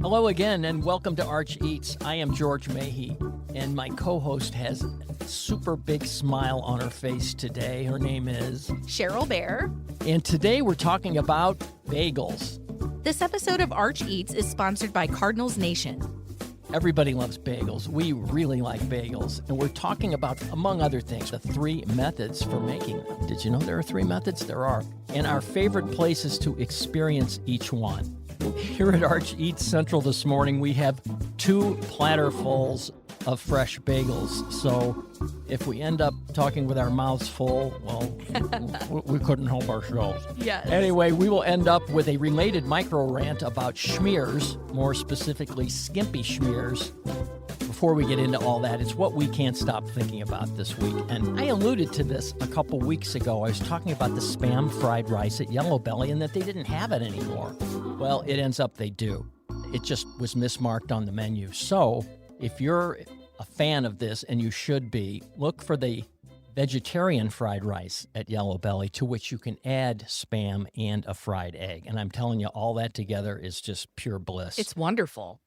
Hello again, and welcome to Arch Eats. I am George Mahey, and my co-host has a super big smile on her face today. Her name is Cheryl Bear. And today we're talking about bagels. This episode of Arch Eats is sponsored by Cardinals Nation. Everybody loves bagels. We really like bagels. And we're talking about, among other things, the 3 methods for making them. Did you know there are 3 methods? There are. And our favorite places to experience each one. Here at Arch Eats Central this morning, we have 2 platterfuls of fresh bagels. So if we end up talking with our mouths full, well, we couldn't help ourselves. Yes. Anyway, we will end up with a related micro rant about schmears, more specifically skimpy schmears. Before we get into all that, it's what we can't stop thinking about this week. And I alluded to this a couple weeks ago. I was talking about the Spam fried rice at Yellow Belly and that they didn't have it anymore. Well, it ends up they do. It just was mismarked on the menu. So if you're a fan of this, and you should be, look for the vegetarian fried rice at Yellow Belly, to which you can add Spam and a fried egg. And I'm telling you, all that together is just pure bliss. It's wonderful.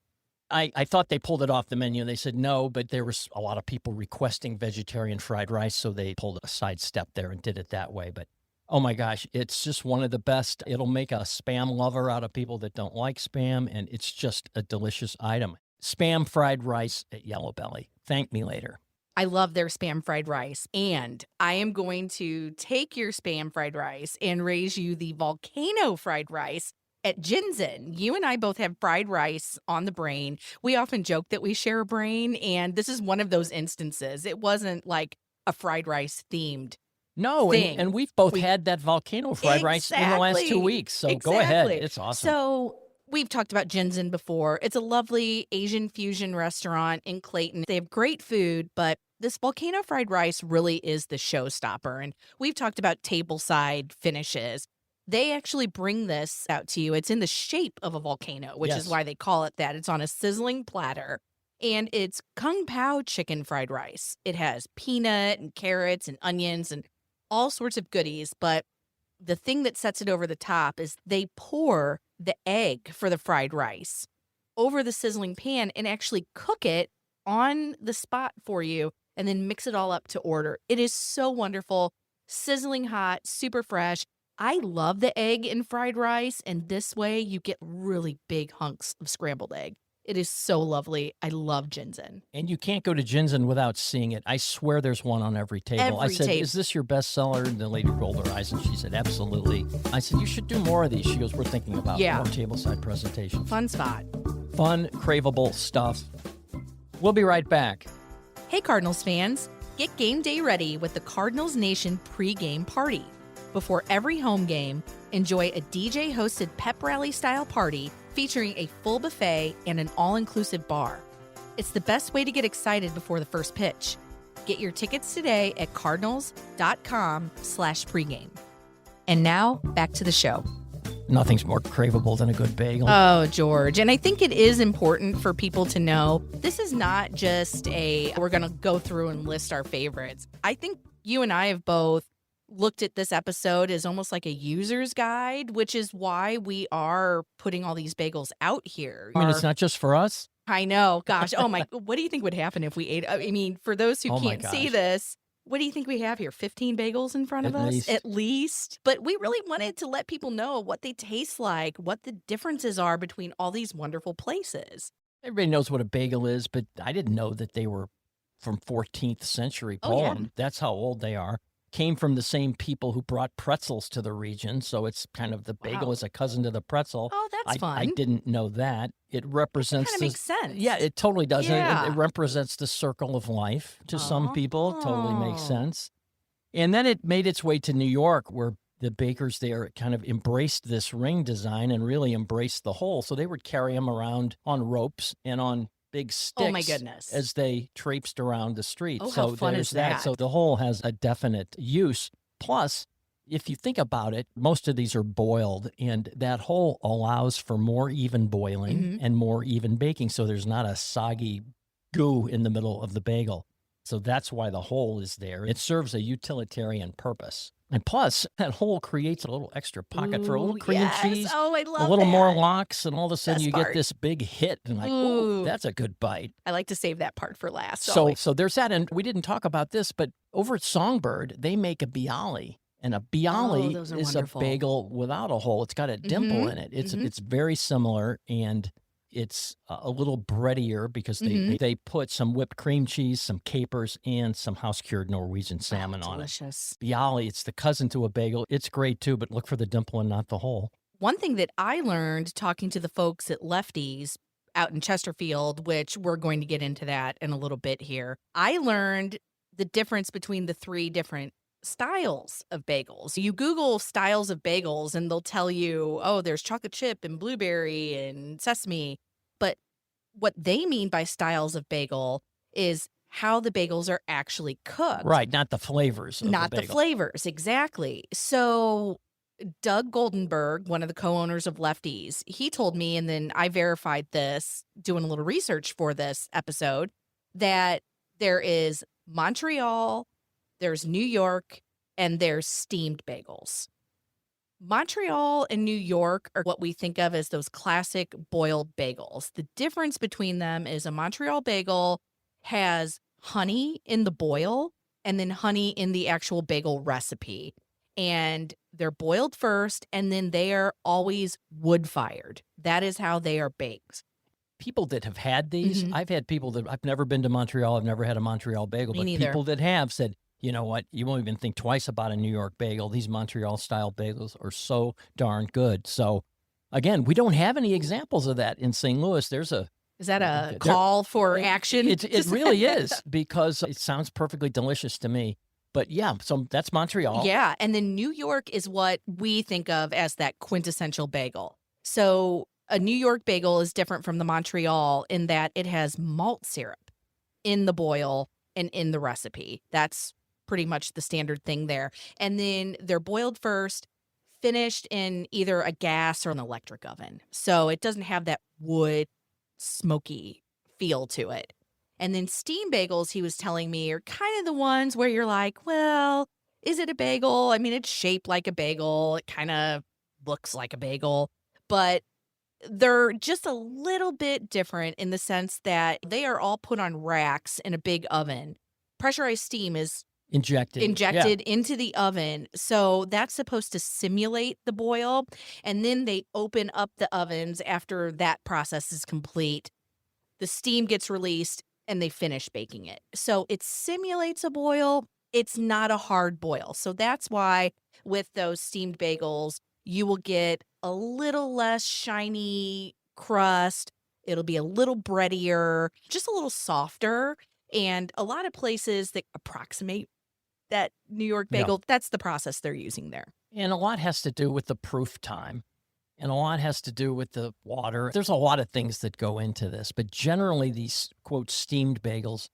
I thought they pulled it off the menu, and they said no, but there was a lot of people requesting vegetarian fried rice, so they pulled a side step there and did it that way. But oh my gosh, it's just one of the best. It'll make a Spam lover out of people that don't like Spam, and it's just a delicious item. Spam fried rice at Yellow Belly. Thank me later. I love their Spam fried rice, and I am going to take your Spam fried rice and raise you the volcano fried rice at Jinzen. You and I both have fried rice on the brain. We often joke that we share a brain, and this is one of those instances. It wasn't like a fried rice themed No, thing. and we've both had that volcano fried rice in the last 2 weeks, so go ahead. It's awesome. So we've talked about Jinzen before. It's a lovely Asian fusion restaurant in Clayton. They have great food, but this volcano fried rice really is the showstopper. And we've talked about tableside finishes. They actually bring this out to you. It's in the shape of a volcano, which is why they call it that. It's on a sizzling platter, and it's Kung Pao chicken fried rice. It has peanut and carrots and onions and all sorts of goodies, but the thing that sets it over the top is they pour the egg for the fried rice over the sizzling pan and actually cook it on the spot for you and then mix it all up to order. It is so wonderful, sizzling hot, super fresh. I love the egg in fried rice, and this way you get really big hunks of scrambled egg. It is so lovely. I love Jinzen. And you can't go to Jinzen without seeing it. I swear there's one on every table. I said, is this your bestseller? And the lady rolled her eyes, and she said, absolutely. I said, you should do more of these. She goes, we're thinking about more tableside presentations. Fun spot. Fun, craveable stuff. We'll be right back. Hey, Cardinals fans. Get game day ready with the Cardinals Nation pregame party. Before every home game, enjoy a DJ-hosted pep rally-style party featuring a full buffet and an all-inclusive bar. It's the best way to get excited before the first pitch. Get your tickets today at cardinals.com/pregame. And now, back to the show. Nothing's more craveable than a good bagel. Oh, George. And I think it is important for people to know this is not just we're going to go through and list our favorites. I think you and I have both looked at this episode as almost like a user's guide, which is why we are putting all these bagels out here. I mean, it's not just for us. I know. Gosh. Oh, my. What do you think would happen if we ate? I mean, for those who can't see this, what do you think we have here? 15 bagels in front of us? At least. But we really wanted to let people know what they taste like, what the differences are between all these wonderful places. Everybody knows what a bagel is, but I didn't know that they were from 14th century Poland. Yeah. That's how old they are. Came from the same people who brought pretzels to the region, so it's kind of the bagel is a cousin to the pretzel. Oh, that's fun. I didn't know that. It represents kind of makes sense. Yeah, it totally does. Yeah. It represents the circle of life to some people. Totally makes sense. And then it made its way to New York, where the bakers there kind of embraced this ring design and really embraced the whole. So they would carry them around on ropes and on big sticks. Oh my goodness. As they traipsed around the street. Oh, so how fun there's is that? So the whole has a definite use. Plus, if you think about it, most of these are boiled, and that whole allows for more even boiling and more even baking. So there's not a soggy goo in the middle of the bagel. So that's why the hole is there. It serves a utilitarian purpose. And plus, that hole creates a little extra pocket for a Ooh, little cream yes. cheese, Oh, I a love little more that. lox, and all of a sudden Best you get part. this big hit and like, ooh, Ooh, that's a good bite. I like to save that part for last So always. so there's that, and we didn't talk about this, but over at Songbird, they make a bialy, and a Oh, bialy those are is a wonderful. bagel without a hole. It's got a dimple Mhm. in it. It's Mhm. it's very similar, and it's a little breadier because they Mhm. they they put some whipped cream cheese, some capers, and some house-cured Norwegian Oh, salmon on it. delicious. Bialy, it's the cousin to a bagel. It's great too, but look for the dimple and not the hole. One thing that I learned talking to the folks at Lefties out in Chesterfield, which we're going to get into that in a little bit here, I learned the difference between the three different styles of bagels. You Google styles of bagels and they'll tell you, oh, there's chocolate chip and blueberry and sesame. But what they mean by styles of bagel is how the bagels are actually cooked, Right, not the flavors of the not the bagel. flavors. Exactly. So Doug Goldenberg, one of the co-owners of Lefties, he told me, and then I verified this doing a little research for this episode, that there is Montreal, there's New York, and there's steamed bagels. Montreal and New York are what we think of as those classic boiled bagels. The difference between them is a Montreal bagel has honey in the boil and then honey in the actual bagel recipe. And they're boiled first and then they are always wood fired. That is how they are baked. People that have had these, Mhm. I've had people that I've never been to Montreal, I've never had a Montreal bagel, Me but neither. people that have said, you know what, you won't even think twice about a New York bagel. These Montreal style bagels are so darn good. So again, we don't have any examples of that in St. Louis. There's a Is that a there call for action? it really is because it sounds perfectly delicious to me. But yeah, so that's Montreal. Yeah, and then New York is what we think of as that quintessential bagel. So, a New York bagel is different from the Montreal in that it has malt syrup in the boil and in the recipe. That's pretty much the standard thing there. And then they're boiled first, finished in either a gas or an electric oven. So, it doesn't have that wood smoky feel to it. And then steam bagels, he was telling me, are kind of the ones where you're like, well, is it a bagel? I mean, it's shaped like a bagel. It kind of looks like a bagel, but they're just a little bit different in the sense that they are all put on racks in a big oven. Pressurized steam is Injected. Yeah. injected into the oven. So that's supposed to simulate the boil. And then they open up the ovens after that process is complete. The steam gets released and they finish baking it. So it simulates a boil. It's not a hard boil. So that's why with those steamed bagels, you will get a little less shiny crust. It'll be a little breadier, just a little softer. And a lot of places that approximate that New York Yeah. bagel, that's the process they're using there. And a lot has to do with the proof time. And a lot has to do with the water. There's a lot of things that go into this, but generally these quote steamed bagels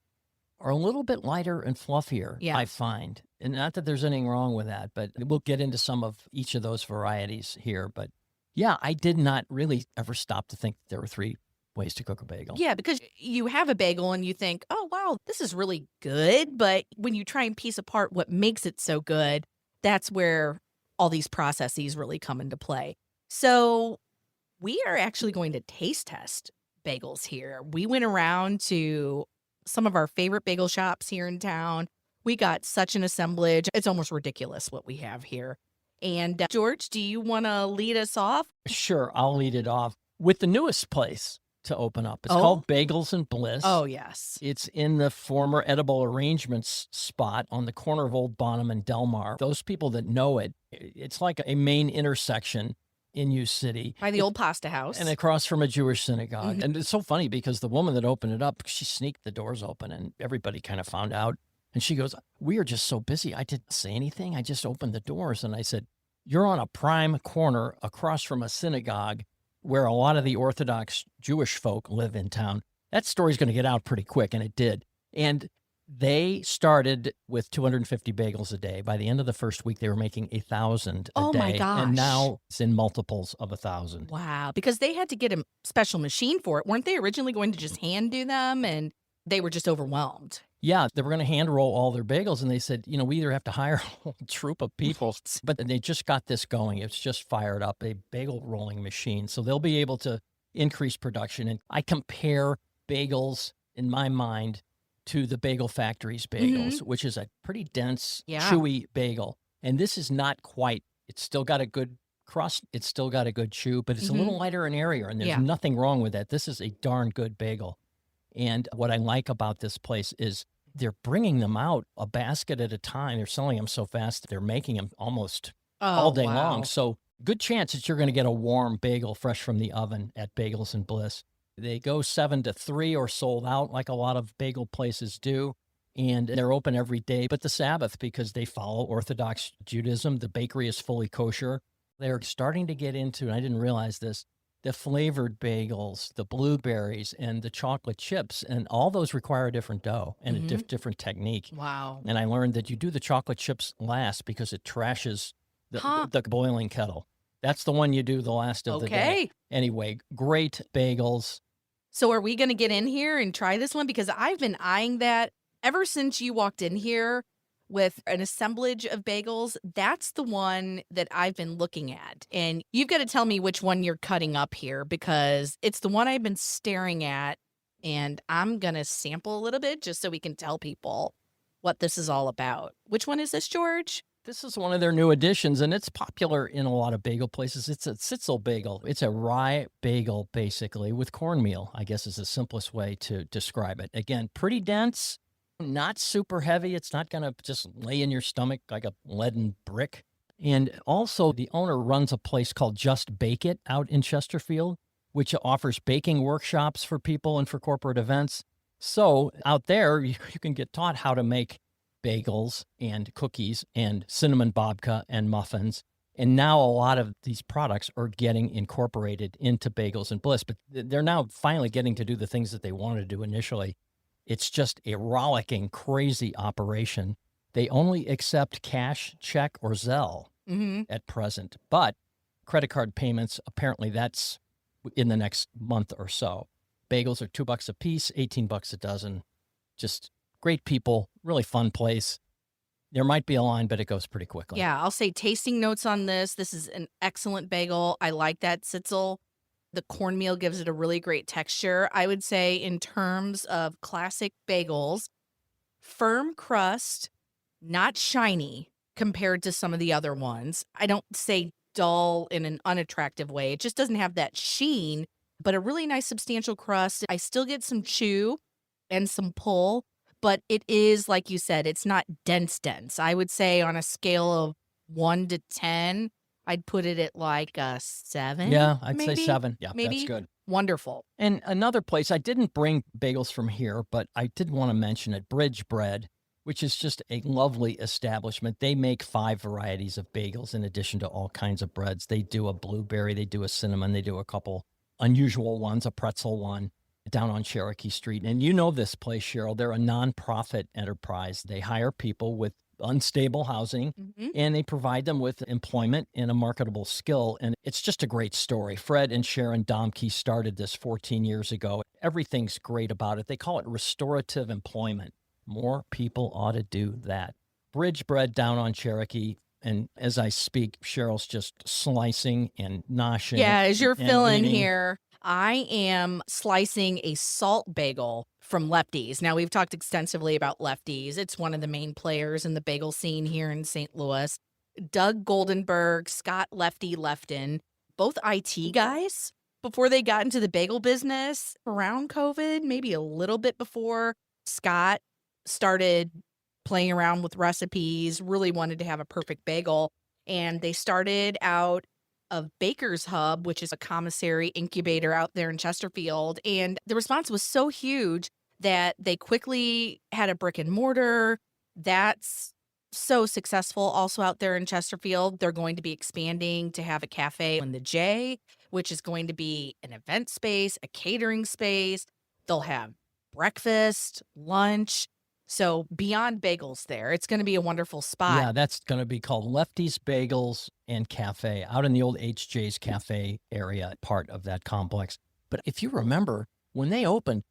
are a little bit lighter and fluffier, Yeah. I find. And not that there's anything wrong with that, but we'll get into some of each of those varieties here. But yeah, I did not really ever stop to think there were three ways to cook a bagel. Yeah, because you have a bagel and you think, oh, wow, this is really good. But when you try and piece apart what makes it so good, that's where all these processes really come into play. So we are actually going to taste test bagels here. We went around to some of our favorite bagel shops here in town. We got such an assemblage. It's almost ridiculous what we have here. And George, do you want to lead us off? Sure, I'll lead it off with the newest place to open up. It's Oh. called Bagels and Bliss. Oh, yes. It's in the former Edible Arrangements spot on the corner of Old Bonham and Delmar. Those people that know it, it's like a main intersection in U City. By the old pasta house. And across from a Jewish synagogue. Mhm. And it's so funny because the woman that opened it up, she sneaked the doors open and everybody kind of found out. And she goes, we are just so busy. I didn't say anything. I just opened the doors. And I said, you're on a prime corner across from a synagogue where a lot of the Orthodox Jewish folk live in town. That story's going to get out pretty quick, and it did. And they started with 250 bagels a day. By the end of the first week, they were making 1,000 a Oh day. my gosh. And now it's in multiples of 1,000. Wow, because they had to get a special machine for it. Weren't they originally going to just hand do them and they were just overwhelmed? Yeah, they were going to hand roll all their bagels, and they said, we either have to hire a whole troop of people, but they just got this going. It's just fired up a bagel rolling machine. So they'll be able to increase production. And I compare bagels in my mind to the Bagel Factory's bagels, which is a pretty dense, Yeah. chewy bagel. And this is not quite, it's still got a good crust. It's still got a good chew, but it's a little lighter and airier. And there's Yeah. nothing wrong with that. This is a darn good bagel. And what I like about this place is they're bringing them out a basket at a time. They're selling them so fast that they're making them almost all day long. So good chance that you're going to get a warm bagel fresh from the oven at Bagels and Bliss. They go 7 to 3 or sold out like a lot of bagel places do. And they're open every day but the Sabbath because they follow Orthodox Judaism. The bakery is fully kosher. They're starting to get into, and I didn't realize this, the flavored bagels, the blueberries, and the chocolate chips, and all those require a different dough and a different technique. Wow. And I learned that you do the chocolate chips last because it trashes the boiling kettle. That's the one you do the last of the day. Anyway, great bagels. So are we going to get in here and try this one? Because I've been eyeing that ever since you walked in here with an assemblage of bagels. That's the one that I've been looking at. And you've got to tell me which one you're cutting up here because it's the one I've been staring at. And I'm going to sample a little bit just so we can tell people what this is all about. Which one is this, George? This is one of their new additions, and it's popular in a lot of bagel places. It's a sitzel bagel. It's a rye bagel, basically, with cornmeal, I guess is the simplest way to describe it. Again, pretty dense, not super heavy. It's not going to just lay in your stomach like a leaden brick. And also, the owner runs a place called Just Bake It out in Chesterfield, which offers baking workshops for people and for corporate events. So out there, you can get taught how to make bagels and cookies and cinnamon babka and muffins. And now a lot of these products are getting incorporated into Bagels and Bliss, but they're now finally getting to do the things that they wanted to do initially. It's just a rollicking, crazy operation. They only accept cash, check, or Zelle at present, but credit card payments, apparently that's in the next month or so. Bagels are $2 a piece, $18 a dozen. Just great people, really fun place. There might be a line, but it goes pretty quickly. Yeah, I'll say tasting notes on this. This is an excellent bagel. I like that sitzel. The cornmeal gives it a really great texture. I would say in terms of classic bagels, firm crust, not shiny compared to some of the other ones. I don't say dull in an unattractive way. It just doesn't have that sheen, but a really nice substantial crust. I still get some chew and some pull. But it is, like you said, it's not dense. I would say on a scale of 1 to 10, I'd put it at like a 7. Yeah, I'd say maybe? 7. Yeah, Maybe? that's good. Wonderful. And another place, I didn't bring bagels from here, but I did want to mention it, Bridge Bread, which is just a lovely establishment. They make 5 varieties of bagels in addition to all kinds of breads. They do a blueberry, they do a cinnamon, they do a couple unusual ones, a pretzel one, down on Cherokee Street. And you know this place, Cheryl. They're a nonprofit enterprise. They hire people with unstable housing and they provide them with employment and a marketable skill. And it's just a great story. Fred and Sharon Domke started this 14 years ago. Everything's great about it. They call it restorative employment. More people ought to do that. Bridge Bread down on Cherokee. And as I speak, Cheryl's just slicing and noshing. Yeah, as you're and filling eating. here, I am slicing a salt bagel from Lefty's. Now, we've talked extensively about Lefty's. It's one of the main players in the bagel scene here in St. Louis. Doug Goldenberg, Scott Lefty Lefton, both IT guys before they got into the bagel business around COVID, maybe a little bit before. Scott started playing around with recipes, really wanted to have a perfect bagel. And they started out of Baker's Hub, which is a commissary incubator out there in Chesterfield. And the response was so huge that they quickly had a brick and mortar. That's so successful also out there in Chesterfield. They're going to be expanding to have a cafe in the J, which is going to be an event space, a catering space. They'll have breakfast, lunch. So beyond bagels there, it's going to be a wonderful spot. Yeah, that's going to be called Lefty's Bagels and Cafe out in the old HJ's Cafe area, part of that complex. But if you remember, when they opened,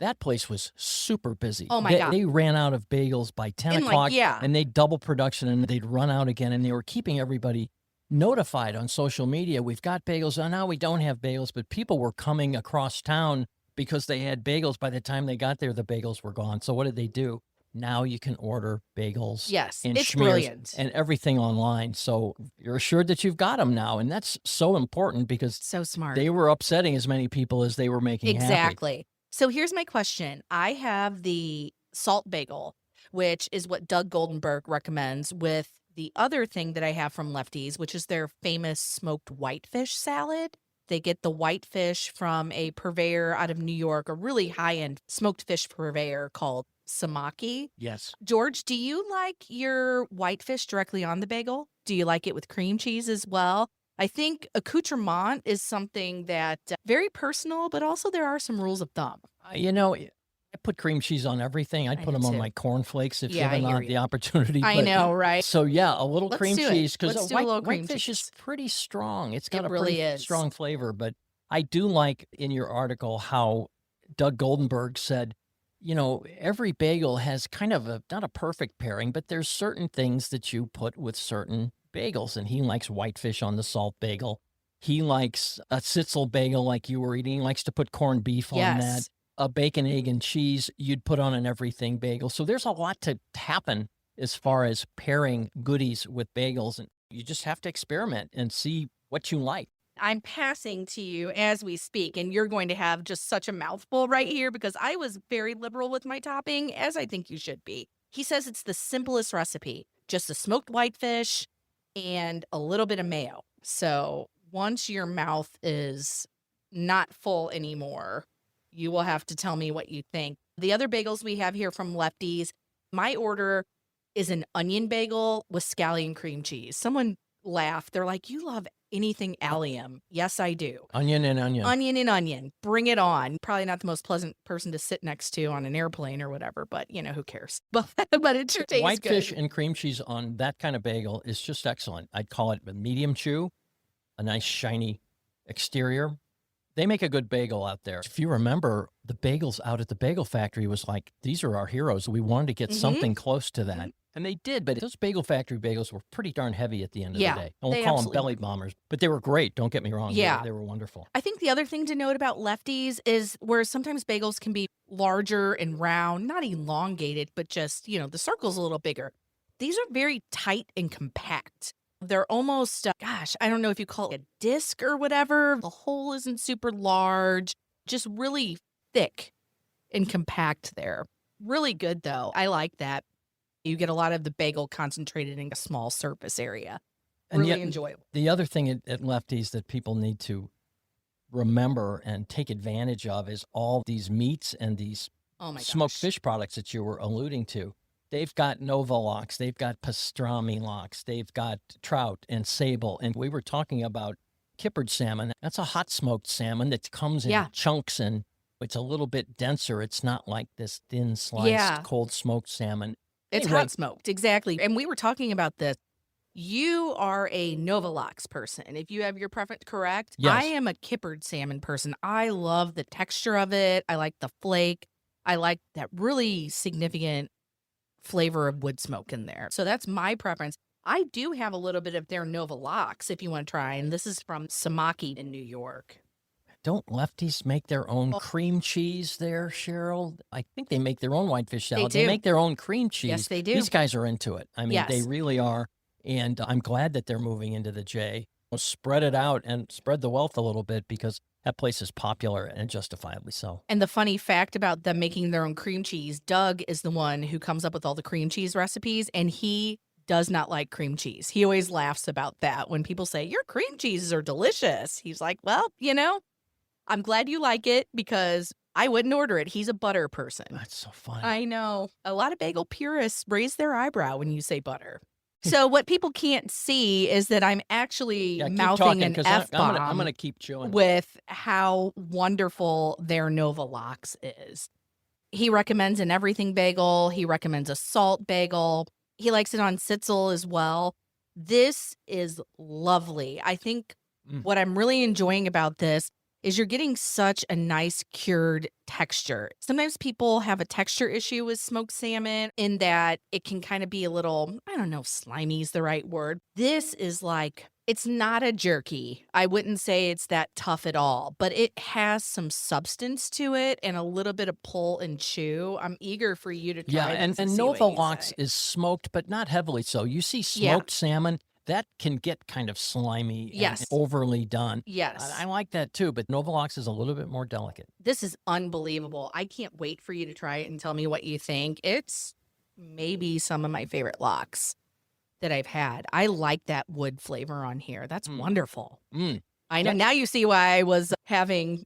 That place was super busy. Oh my God. They ran out of bagels by 10 And o'clock, yeah. and they'd double production, and they'd run out again, and they were keeping everybody notified on social media. We've got bagels. Oh, now we don't have bagels, but people were coming across town because they had bagels. By the time they got there, the bagels were gone. So what did they do? Now you can order bagels Yes, and it's schmears brilliant. and everything online. So you're assured that you've got them now. And that's so important because So smart. they were upsetting as many people as they were making happy. Exactly. So here's my question. I have the salt bagel, which is what Doug Goldenberg recommends with the other thing that I have from Lefties, which is their famous smoked whitefish salad. They get the whitefish from a purveyor out of New York, a really high-end smoked fish purveyor called Samaki. Yes. George, do you like your whitefish directly on the bagel? Do you like it with cream cheese as well? I think accoutrement is something that very personal, but also there are some rules of thumb. I put cream cheese on everything. I'd I put do them on too. my cornflakes if Yeah, I given hear the you. opportunity. I but- know, right? So yeah, a little Let's cream do it. cheese because Let's do a little cream whitefish cheese. is pretty strong. It's got It a really pretty is. strong flavor. But I do like in your article how Doug Goldenberg said, every bagel has kind of not a perfect pairing, but there's certain things that you put with certain bagels. And he likes whitefish on the salt bagel. He likes a sitzel bagel like you were eating. He likes to put corned beef on that. Yes. A bacon, egg, and cheese you'd put on an everything bagel. So there's a lot to happen as far as pairing goodies with bagels. And you just have to experiment and see what you like. I'm passing to you as we speak, and you're going to have just such a mouthful right here because I was very liberal with my topping, as I think you should be. He says it's the simplest recipe, just a smoked whitefish and a little bit of mayo. So once your mouth is not full anymore, you will have to tell me what you think. The other bagels we have here from Lefties, my order is an onion bagel with scallion cream cheese. Someone laughed. They're like, you love anything allium. Yes, I do. Onion and onion. Onion and onion. Bring it on. Probably not the most pleasant person to sit next to on an airplane or whatever, but who cares? But it sure tastes Whitefish good. and cream cheese on that kind of bagel is just excellent. I'd call it a medium chew, a nice shiny exterior. They make a good bagel out there. If you remember, the bagels out at the bagel factory was like, these are our heroes. We wanted to get something close to that. And they did, but those bagel factory bagels were pretty darn heavy at the end of the day. I won't call them belly bombers, but they were great. Don't get me wrong. Yeah. They were wonderful. I think the other thing to note about Lefties is where sometimes bagels can be larger and round, not elongated, but just, the circle's a little bigger. These are very tight and compact. They're almost, I don't know if you call it a disc or whatever. The hole isn't super large, just really thick and compact there. Really good, though. I like that. You get a lot of the bagel concentrated in a small surface area. Really enjoyable. The other thing at Lefties that people need to remember and take advantage of is all these meats and these smoked fish products that you were alluding to. They've got Nova lox, they've got pastrami lox, they've got trout and sable. And we were talking about kippered salmon. That's a hot smoked salmon that comes in chunks and it's a little bit denser. It's not like this thin sliced cold smoked salmon. It's hot smoked, exactly. And we were talking about this. You are a Nova lox person, if you have your preference correct. Yes. I am a kippered salmon person. I love the texture of it. I like the flake. I like that really significant flavor of wood smoke in there. So that's my preference. I do have a little bit of their Nova lox if you want to try, and this is from Samaki in New York. Don't Lefties make their own cream cheese there, Cheryl? I think they make their own whitefish salad. They make their own cream cheese. Yes, they do. These guys are into it. I mean, Yes. they really are. And I'm glad that they're moving into the J. Spread it out and spread the wealth a little bit because that place is popular and justifiably so. And the funny fact about them making their own cream cheese, Doug is the one who comes up with all the cream cheese recipes, and he does not like cream cheese. He always laughs about that when people say, your cream cheeses are delicious. He's like, well, I'm glad you like it because I wouldn't order it. He's a butter person. That's so fun. I know. A lot of bagel purists raise their eyebrow when you say butter. So what people can't see is that I'm actually mouthing an F-bomb I'm going to keep chewing. with how wonderful their Nova lox is. He recommends an everything bagel. He recommends a salt bagel. He likes it on sitzel as well. This is lovely. I think what I'm really enjoying about this is you're getting such a nice cured texture. Sometimes people have a texture issue with smoked salmon in that it can kind of be a little, I don't know if slimy is the right word. This is like, it's not a jerky. I wouldn't say it's that tough at all, but it has some substance to it and a little bit of pull and chew. I'm eager for you to Yeah, try this and see what Nova you Lox say. is smoked, but not heavily so. You see Yeah. smoked salmon, that can get kind of slimy and Yes. overly done. I Yes. like that too, but Nova Lox is a little bit more delicate. This is unbelievable. I can't wait for you to try it and tell me what you think. It's maybe some of my favorite lox that I've had. I like that wood flavor on here. That's Mm. wonderful. Mm. I know. Yeah. Now you see why I was having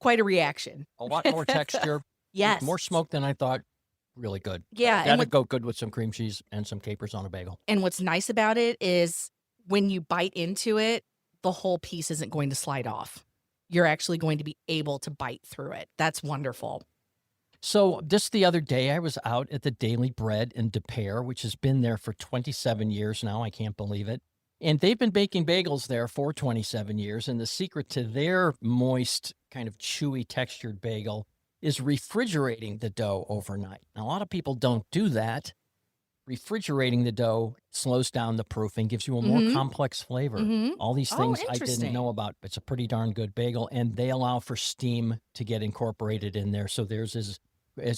quite a reaction. A lot more texture, Yes. more smoke than I thought. Really good. Yeah. And, That'd go good with some cream cheese and some capers on a bagel. and what's nice about it is when you bite into it, the whole piece isn't going to slide off. You're actually going to be able to bite through it. That's wonderful. So just the other day, I was out at the Daily Bread in De Pere, which has been there for 27 years now. I can't believe it. And they've been baking bagels there for 27 years. And the secret to their moist, kind of chewy textured bagel is refrigerating the dough overnight. Now, a lot of people don't do that. Refrigerating the dough slows down the proofing, gives you a more Mhm. complex flavor. Mhm. All these Oh, things I didn't interesting. know about. It's a pretty darn good bagel, and they allow for steam to get incorporated in there. So theirs is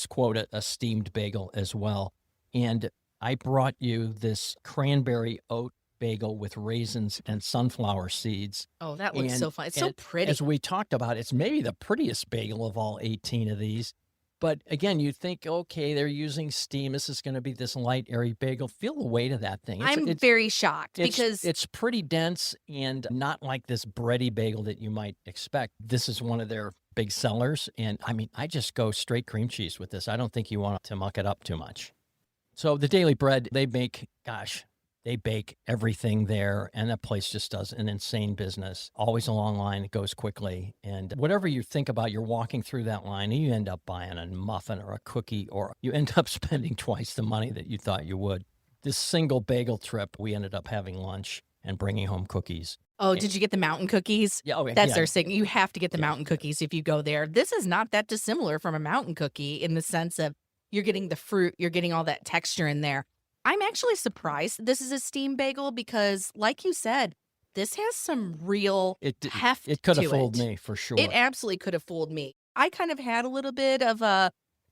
quote a steamed bagel as well. And I brought you this cranberry oat bagel with raisins and sunflower seeds. Oh, that looks And, so fun. It's so and pretty. as we talked about, it's maybe the prettiest bagel of all 18 of these. But again, you think, okay, they're using steam. This is going to be this light, airy bagel. Feel the weight of that thing. I'm very shocked because It's pretty dense and not like this bready bagel that you might expect. This is one of their big sellers. And I mean, I just go straight cream cheese with this. I don't think you want to muck it up too much. So the Daily Bread, they make, gosh, they bake everything there. And that place just does an insane business. Always a long line. It goes quickly. And whatever you think about, you're walking through that line and you end up buying a muffin or a cookie, or you end up spending twice the money that you thought you would. This single bagel trip, we ended up having lunch and bringing home cookies. oh, did you get the mountain cookies? Yeah, oh, That's yeah, their thing. You have to get the Yeah. mountain cookies if you go there. This is not that dissimilar from a mountain cookie in the sense of you're getting the fruit, you're getting all that texture in there. I'm actually surprised this is a steam bagel because, like you said, this has some real heft It could have to fooled it. me for sure. It absolutely could have fooled me. I kind of had a little bit of a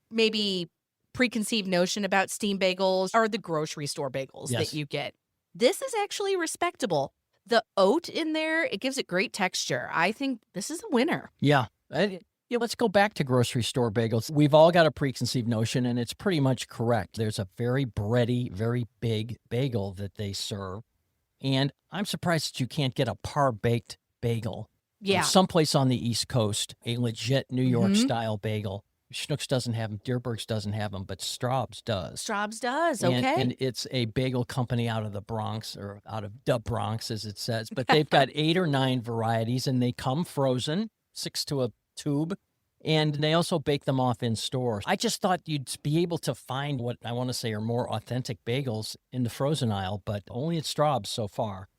maybe preconceived notion about steam bagels or the grocery store bagels Yes. that you get. This is actually respectable. The oat in there, it gives it great texture. I think this is a winner. Yeah. Yeah, let's go back to grocery store bagels. We've all got a preconceived notion, and it's pretty much correct. There's a very bready, very big bagel that they serve. And I'm surprised that you can't get a par-baked bagel from Yeah. someplace on the East Coast, a legit New York Mhm. style bagel. Schnucks doesn't have them, Deerberg's doesn't have them, but Straub's does. Straub's does. And, Okay. and it's a bagel company out of the Bronx, or out of the Bronx, as it says. But they've got 8 or 9 varieties, and they come frozen, 6 to a tube. And they also bake them off in stores. I just thought you'd be able to find what I want to say are more authentic bagels in the frozen aisle, but only at Straub's so far.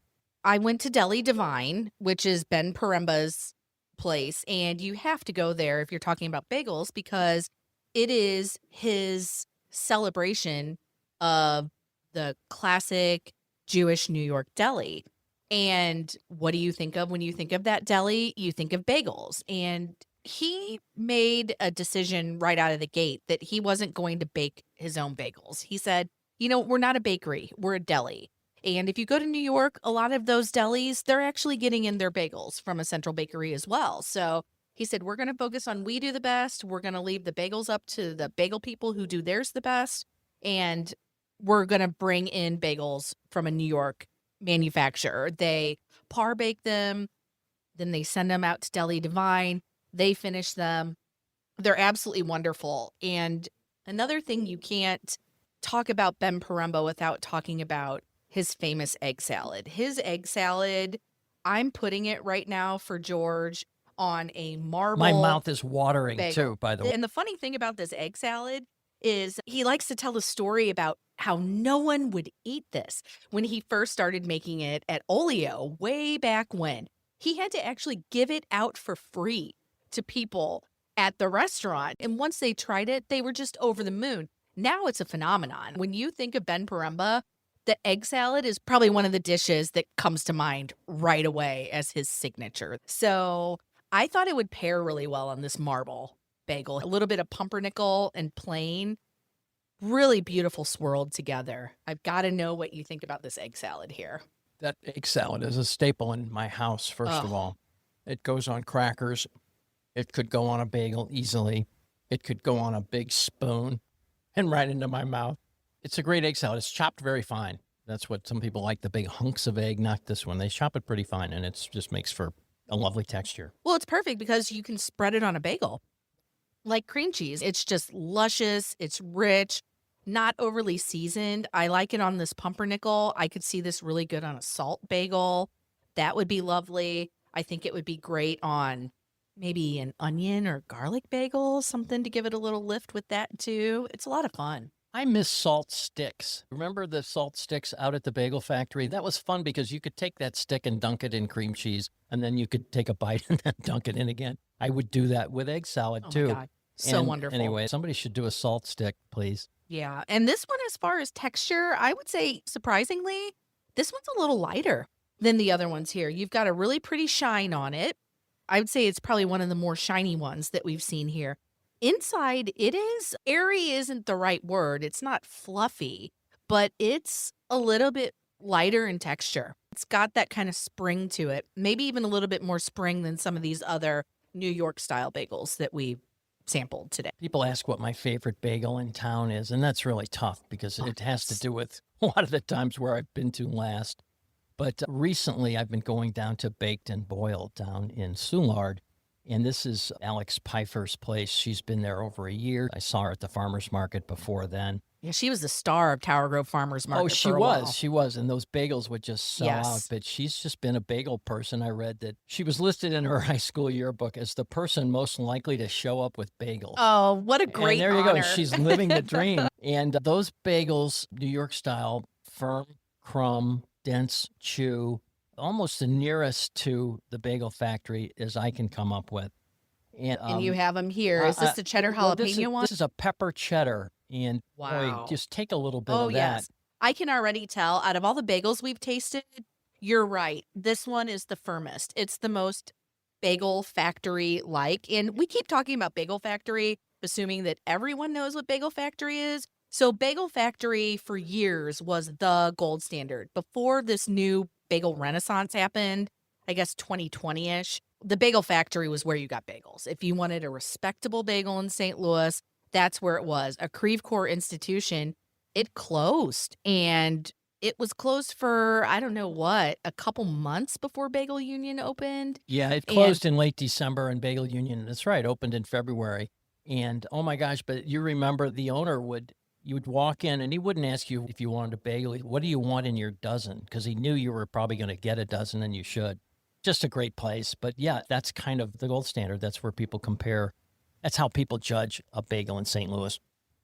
I went to Deli Divine, which is Ben Paremba's place, and you have to go there if you're talking about bagels because it is his celebration of the classic Jewish New York deli. And what do you think of when you think of that deli? You think of bagels. And he made a decision right out of the gate that he wasn't going to bake his own bagels. He said, we're not a bakery, we're a deli. And if you go to New York, a lot of those delis, they're actually getting in their bagels from a central bakery as well. So he said, we're going to focus on we do the best. We're going to leave the bagels up to the bagel people who do theirs the best. And we're going to bring in bagels from a New York manufacturer. They par bake them, then they send them out to Deli Divine. They finish them. They're absolutely wonderful. And another thing, you can't talk about Ben Paremba without talking about his famous egg salad. His egg salad, I'm putting it right now for George on a marble. My mouth is watering bagel. too, by the way. And the funny thing about this egg salad is he likes to tell a story about how no one would eat this when he first started making it at Olio way back when. he had to actually give it out for free to people at the restaurant. And once they tried it, they were just over the moon. Now it's a phenomenon. When you think of Ben Paremba, the egg salad is probably one of the dishes that comes to mind right away as his signature. So I thought it would pair really well on this marble bagel. A little bit of pumpernickel and plain, really beautiful swirled together. I've got to know what you think about this egg salad here. That egg salad is a staple in my house, first of all. It goes on crackers. It could go on a bagel easily. It could go on a big spoon and right into my mouth. It's a great egg salad. It's chopped very fine. That's what some people like, the big hunks of egg, not this one. They chop it pretty fine, and it just makes for a lovely texture. Well, it's perfect because you can spread it on a bagel like cream cheese. It's just luscious. It's rich, not overly seasoned. I like it on this pumpernickel. I could see this really good on a salt bagel. That would be lovely. I think it would be great on maybe an onion or garlic bagel, something to give it a little lift with that too. It's a lot of fun. I miss salt sticks. Remember the salt sticks out at the bagel factory? That was fun because you could take that stick and dunk it in cream cheese, and then you could take a bite and then dunk it in again. I would do that with egg salad too. My God. So wonderful. Anyway, somebody should do a salt stick, please. Yeah. And this one, as far as texture, I would say surprisingly, this one's a little lighter than the other ones here. You've got a really pretty shine on it. I would say it's probably one of the more shiny ones that we've seen here. Inside, it is airy isn't the right word. It's not fluffy, but it's a little bit lighter in texture. It's got that kind of spring to it, maybe even a little bit more spring than some of these other New York style bagels that we sampled today. People ask what my favorite bagel in town is, and that's really tough because it has to do with a lot of the times where I've been to last. But recently, I've been going down to Baked and Boiled down in Soulard, and this is Alex Pfeiffer's place. She's been there over a year. I saw her at the farmer's market before then. Yeah, she was the star of Tower Grove Farmers Market. Oh, she for a while. was. She was. And those bagels would just sell out. But she's just been a bagel person. I read that she was listed in her high school yearbook as the person most likely to show up with bagels. Oh, what a great And there you honor. go. She's living the dream. And those bagels, New York style, firm, crumb, dense, chew, almost the nearest to the bagel factory as I can come up with. And you have them here. Is this the cheddar jalapeno one? This is a pepper cheddar. And Wow. boy, just take a little bit of that. Yes. I can already tell out of all the bagels we've tasted, you're right. This one is the firmest. It's the most bagel factory like. And we keep talking about Bagel Factory, assuming that everyone knows what Bagel Factory is. So Bagel Factory for years was the gold standard. Before this new bagel renaissance happened, I guess 2020-ish, the Bagel Factory was where you got bagels. If you wanted a respectable bagel in St. Louis, that's where it was. A Creve Coeur institution. It closed, and it was closed for, I don't know what, a couple months before Bagel Union opened. Yeah, it closed in late December, and Bagel Union, that's right, opened in February. And oh my gosh, but you remember the owner you would walk in and he wouldn't ask you if you wanted a bagel. What do you want in your dozen? Because he knew you were probably going to get a dozen and you should. Just a great place. But yeah, that's kind of the gold standard. That's where people compare. That's how people judge a bagel in St. Louis.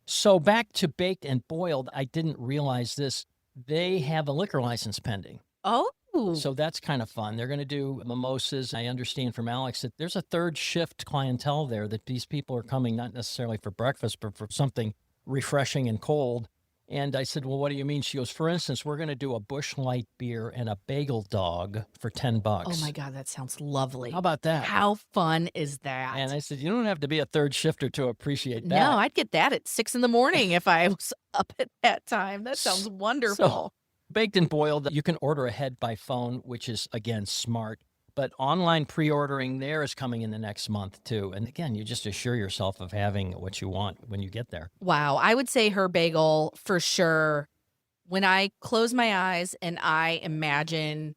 So back to Baked and Boiled, I didn't realize this. They have a liquor license pending. Oh. So that's kind of fun. They're going to do mimosas. I understand from Alex that there's a third shift clientele there, that these people are coming not necessarily for breakfast, but for something refreshing and cold. And I said, well, what do you mean? She goes, for instance, we're going to do a Busch Light beer and a bagel dog for $10. Oh my God, that sounds lovely. How about that? How fun is that? And I said, you don't have to be a third shifter to appreciate that. No, I'd get that at 6 a.m. if I was up at that time. That sounds wonderful. So, Baked and Boiled, you can order ahead by phone, which is, again, smart. But online pre-ordering there is coming in the next month, too. And again, you just assure yourself of having what you want when you get there. Wow. I would say her bagel for sure. When I close my eyes and I imagine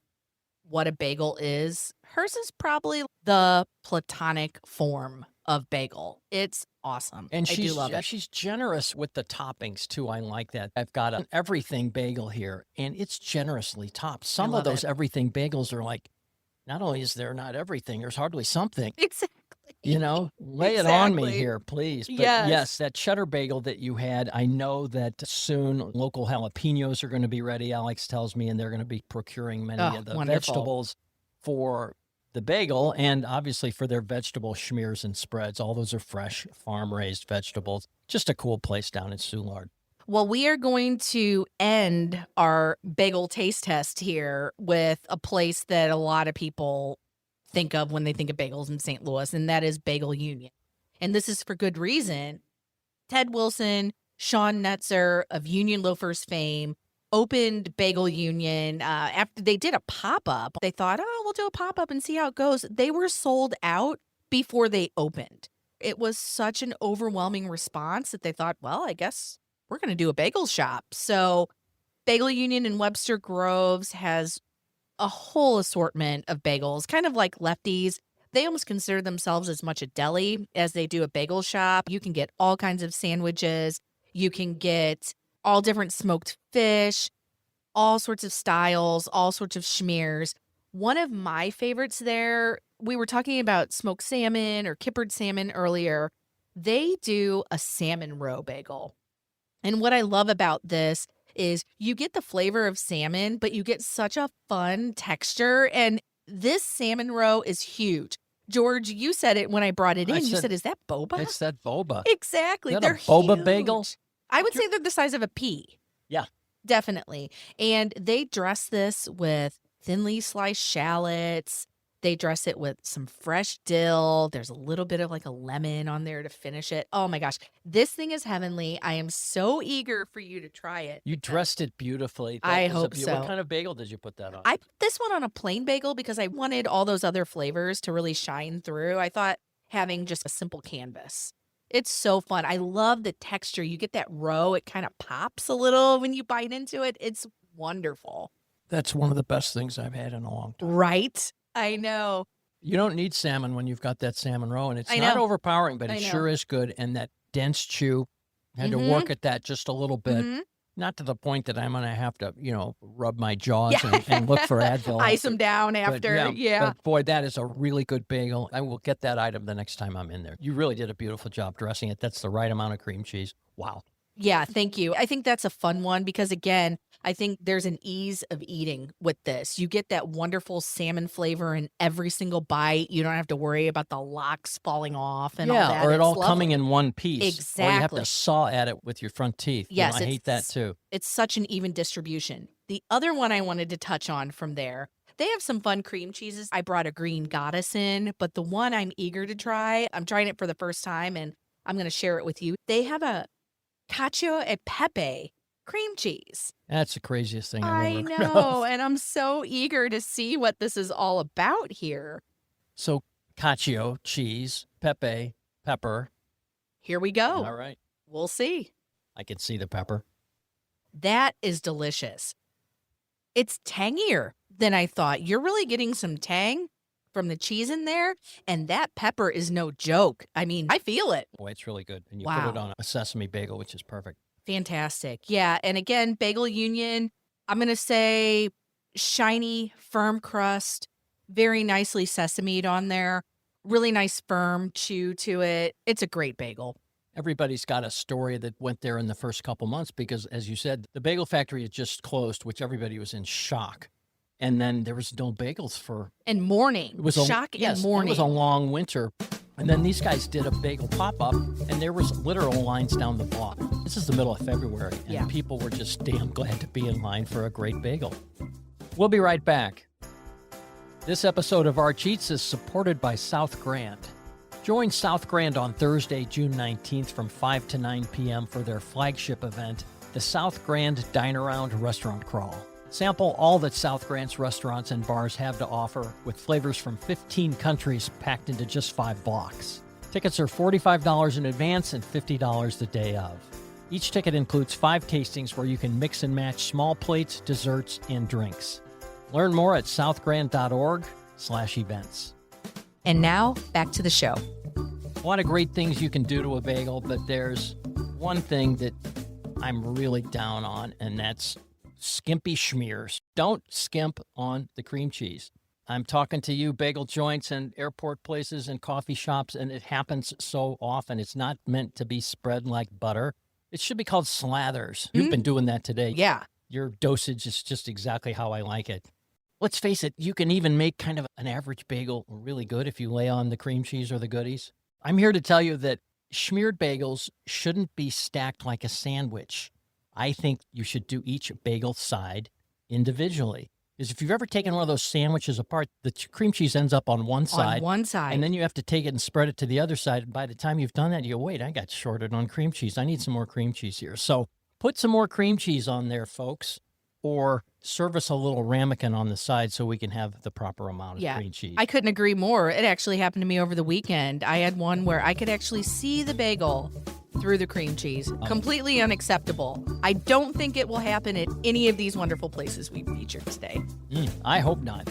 what a bagel is, hers is probably the platonic form of bagel. It's awesome. And I do love it. She's generous with the toppings, too. I like that. I've got an everything bagel here, and it's generously topped. Some of those everything bagels are like, not only is there not everything, there's hardly something. Exactly. You know, lay it on me here, please. But yes, that cheddar bagel that you had, I know that soon local jalapenos are going to be ready, Alex tells me, and they're going to be procuring many of the vegetables for the bagel, and obviously for their vegetable schmears and spreads. All those are fresh, farm-raised vegetables. Just a cool place down in Soulard. Well, we are going to end our bagel taste test here with a place that a lot of people think of when they think of bagels in St. Louis, and that is Bagel Union. And this is for good reason. Ted Wilson, Sean Netzer of Union Loafers fame opened Bagel Union after they did a pop-up. They thought, oh, we'll do a pop-up and see how it goes. They were sold out before they opened. It was such an overwhelming response that they thought, well, I guess we're going to do a bagel shop. So Bagel Union in Webster Groves has a whole assortment of bagels, kind of like Lefties. They almost consider themselves as much a deli as they do a bagel shop. You can get all kinds of sandwiches. You can get all different smoked fish, all sorts of styles, all sorts of schmears. One of my favorites there, we were talking about smoked salmon or kippered salmon earlier. They do a salmon roe bagel. And what I love about this is you get the flavor of salmon, but you get such a fun texture. And this salmon roe is huge. George, you said it when I brought it in. You said, is that boba? It's that boba. Exactly. Is that They're a boba huge. bagel? I would say they're the size of a pea. Yeah. Definitely. And they dress this with thinly sliced shallots. They dress it with some fresh dill. There's a little bit of like a lemon on there to finish it. Oh my gosh. This thing is heavenly. I am so eager for you to try it. You dressed it beautifully. I hope so. What kind of bagel did you put that on? I put this one on a plain bagel because I wanted all those other flavors to really shine through. I thought having just a simple canvas. It's so fun. I love the texture. You get that roe. It kind of pops a little when you bite into it. It's wonderful. That's one of the best things I've had in a long time. Right? I know. You don't need salmon when you've got that salmon roe, and it's I not know. overpowering, but I it know. sure is good. And that dense chew, had to work at that just a little bit. Mhm. Not to the point that I'm going to have to, rub my jaws Yeah. and look for Advil. Ice them down But after. Yeah. But boy, that is a really good bagel. I will get that item the next time I'm in there. You really did a beautiful job dressing it. That's the right amount of cream cheese. Wow. Yeah, thank you. I think that's a fun one because, again, I think there's an ease of eating with this. You get that wonderful salmon flavor in every single bite. You don't have to worry about the locks falling off and all that. Or it It's all lovely. coming in one piece. Or you have Exactly. to saw at it with your front teeth. Yes, I hate that too. It's such an even distribution. The other one I wanted to touch on from there, they have some fun cream cheeses. I brought a green goddess in, but the one I'm eager to try, I'm trying it for the first time and I'm going to share it with you. They have a cacio e pepe cream cheese. That's the craziest thing I I've ever heard of. know, and I'm so eager to see what this is all about here. So cacio, cheese, pepe, pepper. Here we go. All right. We'll see. I can see the pepper. That is delicious. It's tangier than I thought. You're really getting some tang from the cheese in there, and that pepper is no joke. I mean, I feel it. Boy, it's really good. And you put it Wow. on a sesame bagel, which is perfect. Fantastic. Yeah, and again, Bagel Union, I'm going to say shiny, firm crust, very nicely sesamied on there. Really nice firm chew to it. It's a great bagel. Everybody's got a story that went there in the first couple months because, as you said, the bagel factory had just closed, which everybody was in shock. And then there was no bagels for And morning. it was Shock yes, and morning. It was a long winter. And then these guys did a bagel pop-up, and there was literal lines down the block. This is the middle of February, and Yeah. people were just damn glad to be in line for a great bagel. We'll be right back. This episode of Our Cheats is supported by South Grand. Join South Grand on Thursday, June 19th from 5 to 9 p.m. for their flagship event, the South Grand Dine Around Restaurant Crawl. Sample all that South Grand's restaurants and bars have to offer with flavors from 15 countries packed into just 5 blocks. Tickets are $45 in advance and $50 the day of. Each ticket includes 5 tastings where you can mix and match small plates, desserts, and drinks. Learn more at southgrand.org/events. And now, back to the show. A lot of great things you can do to a bagel, but there's one thing that I'm really down on, and that's skimpy schmears. Don't skimp on the cream cheese. I'm talking to you, bagel joints and airport places and coffee shops, and it happens so often. It's not meant to be spread like butter. It should be called slathers. You've been doing that today. Yeah. Your dosage is just exactly how I like it. let's face it, you can even make kind of an average bagel really good if you lay on the cream cheese or the goodies. I'm here to tell you that smeared bagels shouldn't be stacked like a sandwich. I think you should do each bagel side individually. Because if you've ever taken one of those sandwiches apart, the cream cheese ends up on one side. On one side. And then you have to take it and spread it to the other side. And by the time you've done that, you go, wait, I got shorted on cream cheese. I need some more cream cheese here. So put some more cream cheese on there, folks. Or serve us a little ramekin on the side so we can have the proper amount of cream cheese. I couldn't agree more. It actually happened to me over the weekend. I had one where I could actually see the bagel through the cream cheese. Completely unacceptable. I don't think it will happen at any of these wonderful places we featured today. I hope not.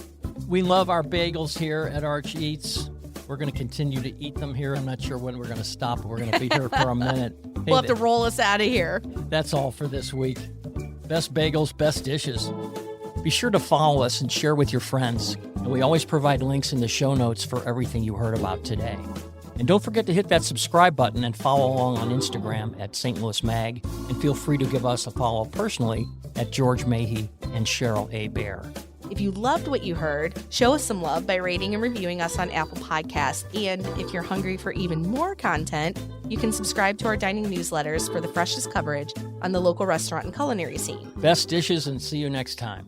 We love our bagels here at Arch Eats. We're going to continue to eat them here. I'm not sure when we're going to stop. We're going to be here for a minute. We'll have to roll us out of here. That's all for this week. Best bagels, best dishes. Be sure to follow us and share with your friends. And we always provide links in the show notes for everything you heard about today. And don't forget to hit that subscribe button and follow along on Instagram at St. Louis Mag. And feel free to give us a follow personally at George Mahey and Cheryl A. Bear. If you loved what you heard, show us some love by rating and reviewing us on Apple Podcasts. And if you're hungry for even more content, you can subscribe to our dining newsletters for the freshest coverage on the local restaurant and culinary scene. Best dishes, and see you next time.